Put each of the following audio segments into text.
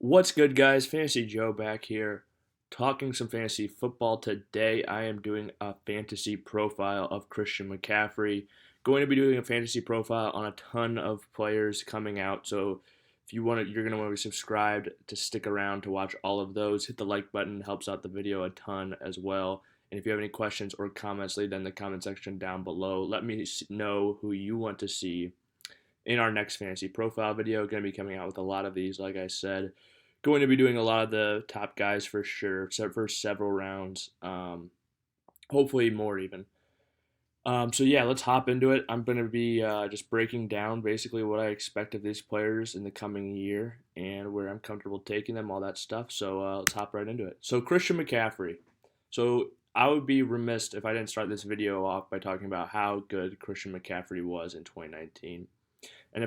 What's good, guys? Fantasy Joe back here, talking some fantasy football. Today, I am doing a fantasy profile of Christian McCaffrey. Going to be doing a fantasy profile on a ton of players coming out. So, if you want to, you're going to want to be subscribed to stick around to watch all of those. Hit the like button; helps out the video a ton as well. And if you have any questions or comments, leave them in the comment section down below. Let me know who you want to see in our next fantasy profile video. Going to be coming out with a lot of these, like I said. Going to be doing a lot of the top guys for sure, except for several rounds. Hopefully more even. So yeah, let's hop into it. I'm going to be just breaking down basically what I expect of these players in the coming year and where I'm comfortable taking them, all that stuff. So let's hop right into it. So Christian McCaffrey. So I would be remiss if I didn't start this video off by talking about how good Christian McCaffrey was in 2019. And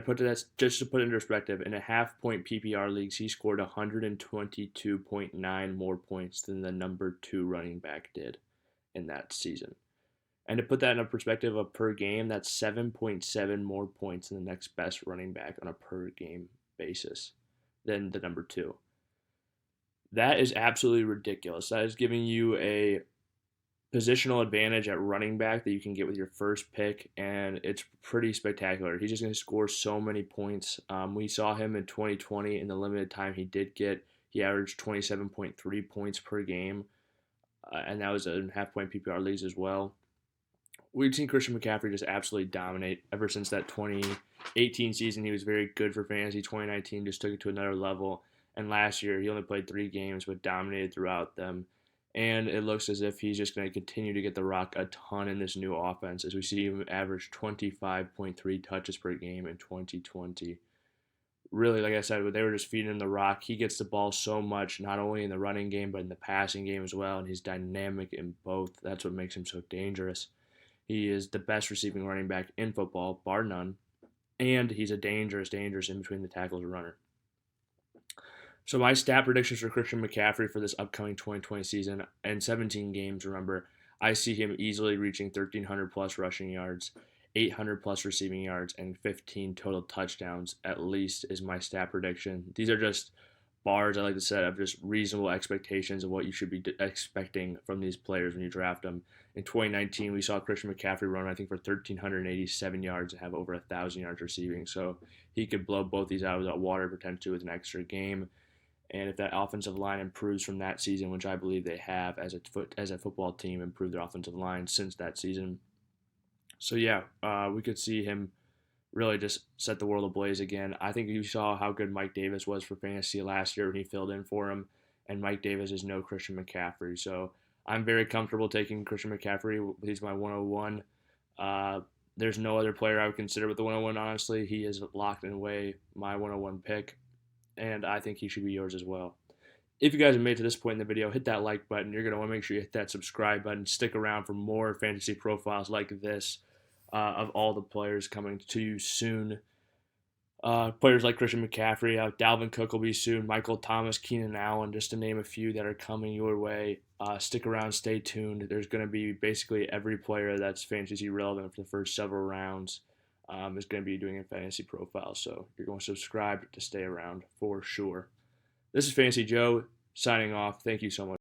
just to put it into perspective, in a half point PPR leagues, he scored 122.9 more points than the number two running back did in that season. And to put that in a perspective of per game, that's 7.7 more points than the next best running back on a per game basis than the number two. That is absolutely ridiculous. That is giving you a positional advantage at running back that you can get with your first pick, and it's pretty spectacular. He's just going to score so many points. We saw him in 2020 in the limited time he did get. He averaged 27.3 points per game, and that was in half-point PPR leagues as well. We've seen Christian McCaffrey just absolutely dominate ever since that 2018 season. He was very good for fantasy. 2019 just took it to another level, and last year he only played 3 games but dominated throughout them. And it looks as if he's just going to continue to get the rock a ton in this new offense, as we see him average 25.3 touches per game in 2020. Really, like I said, they were just feeding him the rock. He gets the ball so much, not only in the running game, but in the passing game as well, and he's dynamic in both. That's what makes him so dangerous. He is the best receiving running back in football, bar none, and he's a dangerous in between the tackles and runner. So my stat predictions for Christian McCaffrey for this upcoming 2020 season and 17 games, remember, I see him easily reaching 1,300 plus rushing yards, 800 plus receiving yards, and 15 total touchdowns at least is my stat prediction. These are just bars I like to set of just reasonable expectations of what you should be expecting from these players when you draft them. In 2019, we saw Christian McCaffrey run, I think, for 1,387 yards and have over 1,000 yards receiving. So he could blow both these out of the water potentially with an extra game. And if that offensive line improves from that season, which I believe they have as a football team, improved their offensive line since that season. So yeah, we could see him really just set the world ablaze again. I think you saw how good Mike Davis was for fantasy last year when he filled in for him, and Mike Davis is no Christian McCaffrey. So I'm very comfortable taking Christian McCaffrey. He's my 101. There's no other player I would consider with the 101, honestly. He is locked in away my 101 pick, and I think he should be yours as well. If you guys have made it to this point in the video, hit that like button. You're going to want to make sure you hit that subscribe button. Stick around for more fantasy profiles like this of all the players coming to you soon. Players like Christian McCaffrey, Dalvin Cook will be soon, Michael Thomas, Keenan Allen, just to name a few that are coming your way. Stick around, stay tuned. There's going to be basically every player that's fantasy relevant for the first several rounds is going to be doing a fantasy profile. So you're going to subscribe to stay around for sure. This is Fantasy Joe signing off. Thank you so much.